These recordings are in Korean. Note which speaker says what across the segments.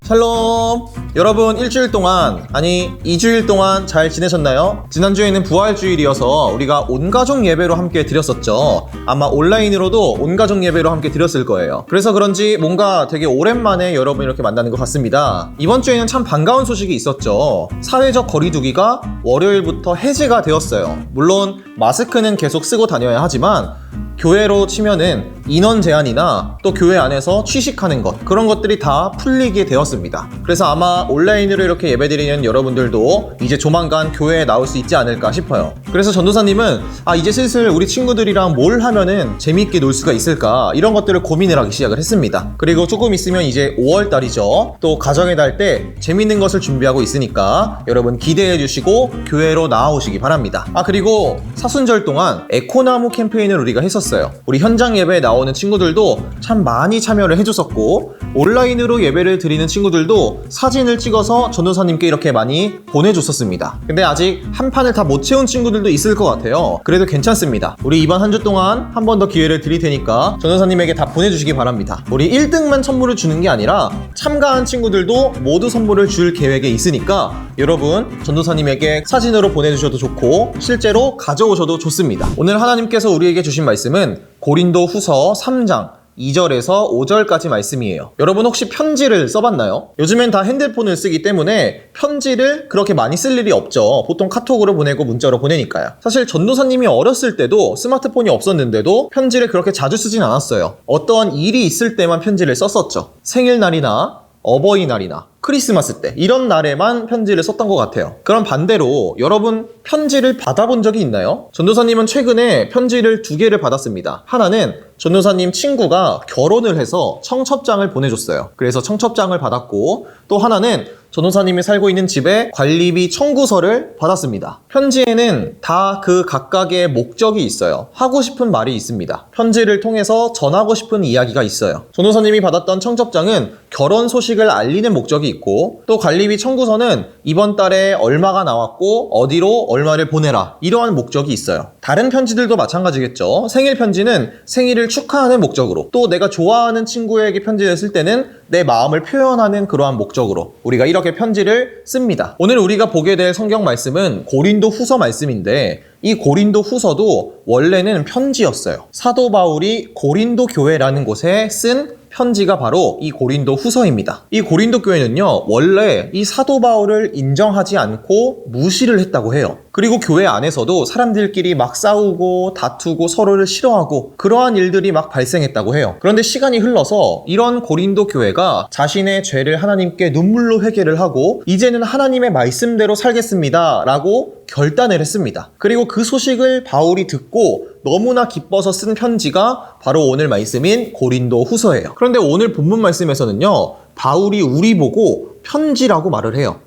Speaker 1: 샬롬! 여러분 일주일 동안, 아니 2주일 동안 잘 지내셨나요? 지난주에는 부활주일이어서 우리가 온가족 예배로 함께 드렸었죠. 아마 온라인으로도 온가족 예배로 함께 드렸을 거예요. 그래서 그런지 뭔가 되게 오랜만에 여러분 이렇게 만나는 것 같습니다. 이번 주에는 참 반가운 소식이 있었죠. 사회적 거리두기가 월요일부터 해제가 되었어요. 물론 마스크는 계속 쓰고 다녀야 하지만 교회로 치면은 인원 제한이나 또 교회 안에서 취식하는 것, 그런 것들이 다 풀리게 되었습니다. 그래서 아마 온라인으로 이렇게 예배드리는 여러분들도 이제 조만간 교회에 나올 수 있지 않을까 싶어요. 그래서 전도사님은 이제 슬슬 우리 친구들이랑 뭘 하면은 재미있게 놀 수가 있을까, 이런 것들을 고민을 하기 시작을 했습니다. 그리고 조금 있으면 이제 5월달이죠. 또 가정의 달 때 재미있는 것을 준비하고 있으니까 여러분 기대해 주시고 교회로 나오시기 바랍니다. 그리고 사순절 동안 에코나무 캠페인을 우리가 했었어요. 우리 현장 예배에 나오는 친구들도 참 많이 참여를 해줬었고, 온라인으로 예배를 드리는 친구들도 사진을 찍어서 전도사님께 이렇게 많이 보내줬었습니다. 근데 아직 한 판을 다 못 채운 친구들도 있을 것 같아요. 그래도 괜찮습니다. 우리 이번 한 주 동안 한 번 더 기회를 드릴 테니까 전도사님에게 다 보내주시기 바랍니다. 우리 1등만 선물을 주는 게 아니라 참가한 친구들도 모두 선물을 줄 계획에 있으니까 여러분 전도사님에게 사진으로 보내주셔도 좋고 실제로 가져오셔도 좋습니다. 오늘 하나님께서 우리에게 주신 말씀은 고린도 후서 3장 2절에서 5절까지 말씀이에요. 여러분 혹시 편지를 써봤나요? 요즘엔 다 핸드폰을 쓰기 때문에 편지를 그렇게 많이 쓸 일이 없죠. 보통 카톡으로 보내고 문자로 보내니까요. 사실 전도사님이 어렸을 때도 스마트폰이 없었는데도 편지를 그렇게 자주 쓰진 않았어요. 어떠한 일이 있을 때만 편지를 썼었죠. 생일날이나 어버이날이나 크리스마스 때 이런 날에만 편지를 썼던 것 같아요. 그럼 반대로 여러분 편지를 받아본 적이 있나요? 전도사님은 최근에 편지를 2개를 받았습니다. 하나는 전도사님 친구가 결혼을 해서 청첩장을 보내줬어요. 그래서 청첩장을 받았고, 또 하나는 전도사님이 살고 있는 집에 관리비 청구서를 받았습니다. 편지에는 다 그 각각의 목적이 있어요. 하고 싶은 말이 있습니다. 편지를 통해서 전하고 싶은 이야기가 있어요. 전도사님이 받았던 청첩장은 결혼 소식을 알리는 목적이 있고, 또 관리비 청구서는 이번 달에 얼마가 나왔고 어디로 얼마를 보내라, 이러한 목적이 있어요. 다른 편지들도 마찬가지겠죠. 생일 편지는 생일을 축하하는 목적으로, 또 내가 좋아하는 친구에게 편지를 쓸 때는 내 마음을 표현하는 그러한 목적으로 우리가 이렇게 편지를 씁니다. 오늘 우리가 보게 될 성경 말씀은 고린도 후서 말씀인데, 이 고린도 후서도 원래는 편지였어요. 사도 바울이 고린도 교회라는 곳에 쓴 편지가 바로 이 고린도 후서입니다. 이 고린도 교회는요, 원래 이 사도 바울을 인정하지 않고 무시를 했다고 해요. 그리고 교회 안에서도 사람들끼리 막 싸우고 다투고 서로를 싫어하고 그러한 일들이 막 발생했다고 해요. 그런데 시간이 흘러서 이런 고린도 교회가 자신의 죄를 하나님께 눈물로 회개를 하고 이제는 하나님의 말씀대로 살겠습니다 라고 결단을 했습니다. 그리고 그 소식을 바울이 듣고 너무나 기뻐서 쓴 편지가 바로 오늘 말씀인 고린도 후서예요. 그런데 오늘 본문 말씀에서는요, 바울이 우리 보고 편지라고 말을 해요.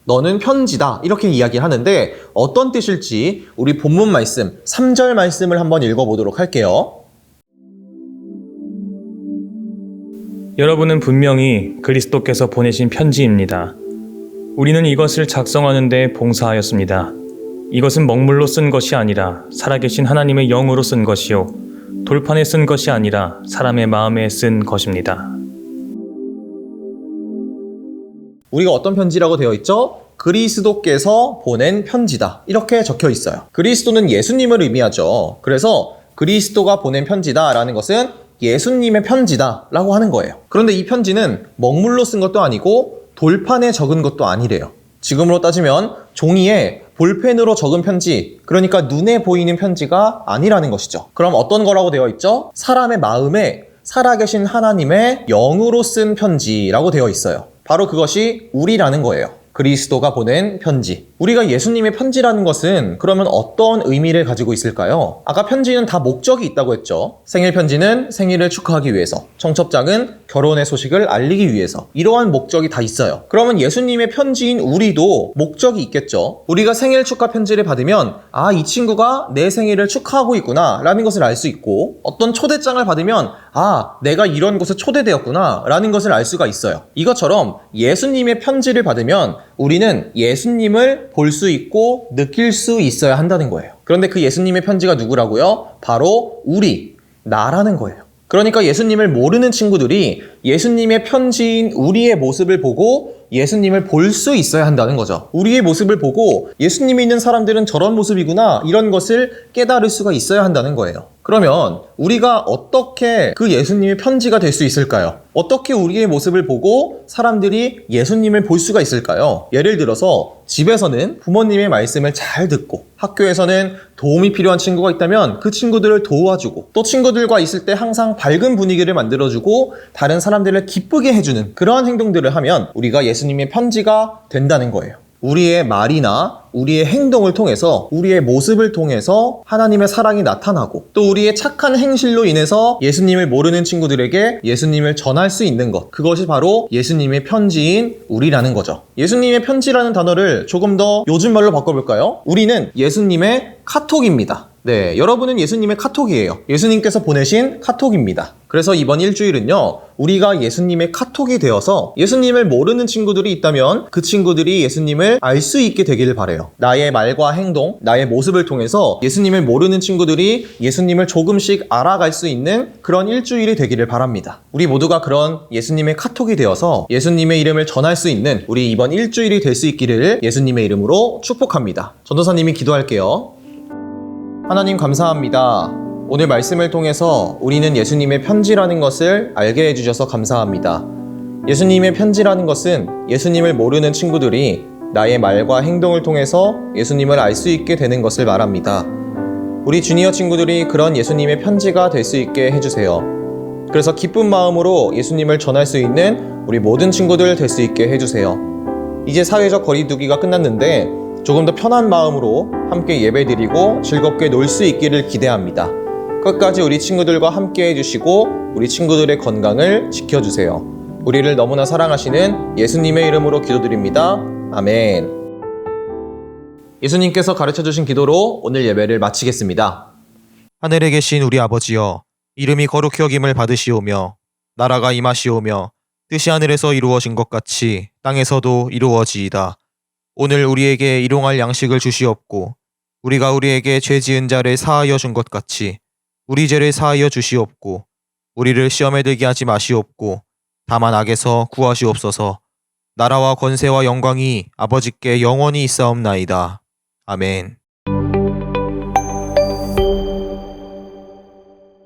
Speaker 1: 너는 편지다, 이렇게 이야기를 하는데 어떤 뜻일지 우리 본문 말씀 3절 말씀을 한번 읽어보도록 할게요.
Speaker 2: 여러분은 분명히 그리스도께서 보내신 편지입니다. 우리는 이것을 작성하는 데 봉사하였습니다. 이것은 먹물로 쓴 것이 아니라 살아계신 하나님의 영으로 쓴 것이요, 돌판에 쓴 것이 아니라 사람의 마음에 쓴 것입니다.
Speaker 1: 우리가 어떤 편지라고 되어 있죠? 그리스도께서 보낸 편지다, 이렇게 적혀 있어요. 그리스도는 예수님을 의미하죠. 그래서 그리스도가 보낸 편지다 라는 것은 예수님의 편지다 라고 하는 거예요. 그런데 이 편지는 먹물로 쓴 것도 아니고 돌판에 적은 것도 아니래요. 지금으로 따지면 종이에 볼펜으로 적은 편지, 그러니까 눈에 보이는 편지가 아니라는 것이죠. 그럼 어떤 거라고 되어 있죠? 사람의 마음에 살아계신 하나님의 영으로 쓴 편지라고 되어 있어요. 바로 그것이 우리라는 거예요. 그리스도가 보낸 편지. 우리가 예수님의 편지라는 것은 그러면 어떤 의미를 가지고 있을까요? 아까 편지는 다 목적이 있다고 했죠. 생일 편지는 생일을 축하하기 위해서, 청첩장은 결혼의 소식을 알리기 위해서, 이러한 목적이 다 있어요. 그러면 예수님의 편지인 우리도 목적이 있겠죠. 우리가 생일 축하 편지를 받으면 이 친구가 내 생일을 축하하고 있구나 라는 것을 알 수 있고, 어떤 초대장을 받으면 내가 이런 곳에 초대되었구나 라는 것을 알 수가 있어요. 이것처럼 예수님의 편지를 받으면 우리는 예수님을 볼 수 있고 느낄 수 있어야 한다는 거예요. 그런데 그 예수님의 편지가 누구라고요? 바로 우리, 나라는 거예요. 그러니까 예수님을 모르는 친구들이 예수님의 편지인 우리의 모습을 보고 예수님을 볼 수 있어야 한다는 거죠. 우리의 모습을 보고 예수님이 있는 사람들은 저런 모습이구나, 이런 것을 깨달을 수가 있어야 한다는 거예요. 그러면 우리가 어떻게 그 예수님의 편지가 될 수 있을까요? 어떻게 우리의 모습을 보고 사람들이 예수님을 볼 수가 있을까요? 예를 들어서 집에서는 부모님의 말씀을 잘 듣고, 학교에서는 도움이 필요한 친구가 있다면 그 친구들을 도와주고, 또 친구들과 있을 때 항상 밝은 분위기를 만들어주고 다른 사람들을 기쁘게 해주는 그러한 행동들을 하면 우리가 예수님의 편지가 된다는 거예요. 우리의 말이나 우리의 행동을 통해서, 우리의 모습을 통해서 하나님의 사랑이 나타나고, 또 우리의 착한 행실로 인해서 예수님을 모르는 친구들에게 예수님을 전할 수 있는 것, 그것이 바로 예수님의 편지인 우리라는 거죠. 예수님의 편지라는 단어를 조금 더 요즘 말로 바꿔볼까요? 우리는 예수님의 카톡입니다. 네, 여러분은 예수님의 카톡이에요. 예수님께서 보내신 카톡입니다. 그래서 이번 일주일은요, 우리가 예수님의 카톡이 되어서 예수님을 모르는 친구들이 있다면 그 친구들이 예수님을 알 수 있게 되기를 바라요. 나의 말과 행동, 나의 모습을 통해서 예수님을 모르는 친구들이 예수님을 조금씩 알아갈 수 있는 그런 일주일이 되기를 바랍니다. 우리 모두가 그런 예수님의 카톡이 되어서 예수님의 이름을 전할 수 있는 우리 이번 일주일이 될 수 있기를 예수님의 이름으로 축복합니다. 전도사님이 기도할게요. 하나님 감사합니다. 오늘 말씀을 통해서 우리는 예수님의 편지라는 것을 알게 해주셔서 감사합니다. 예수님의 편지라는 것은 예수님을 모르는 친구들이 나의 말과 행동을 통해서 예수님을 알 수 있게 되는 것을 말합니다. 우리 주니어 친구들이 그런 예수님의 편지가 될 수 있게 해주세요. 그래서 기쁜 마음으로 예수님을 전할 수 있는 우리 모든 친구들 될 수 있게 해주세요. 이제 사회적 거리두기가 끝났는데 조금 더 편한 마음으로 함께 예배드리고 즐겁게 놀 수 있기를 기대합니다. 끝까지 우리 친구들과 함께 해주시고 우리 친구들의 건강을 지켜주세요. 우리를 너무나 사랑하시는 예수님의 이름으로 기도드립니다. 아멘. 예수님께서 가르쳐주신 기도로 오늘 예배를 마치겠습니다.
Speaker 3: 하늘에 계신 우리 아버지여, 이름이 거룩히 여김을 받으시오며 나라가 임하시오며 뜻이 하늘에서 이루어진 것 같이 땅에서도 이루어지이다. 오늘 우리에게 일용할 양식을 주시옵고 우리가 우리에게 죄 지은 자를 사하여 준 것 같이 우리 죄를 사하여 주시옵고 우리를 시험에 들게 하지 마시옵고 다만 악에서 구하시옵소서. 나라와 권세와 영광이 아버지께 영원히 있사옵나이다. 아멘.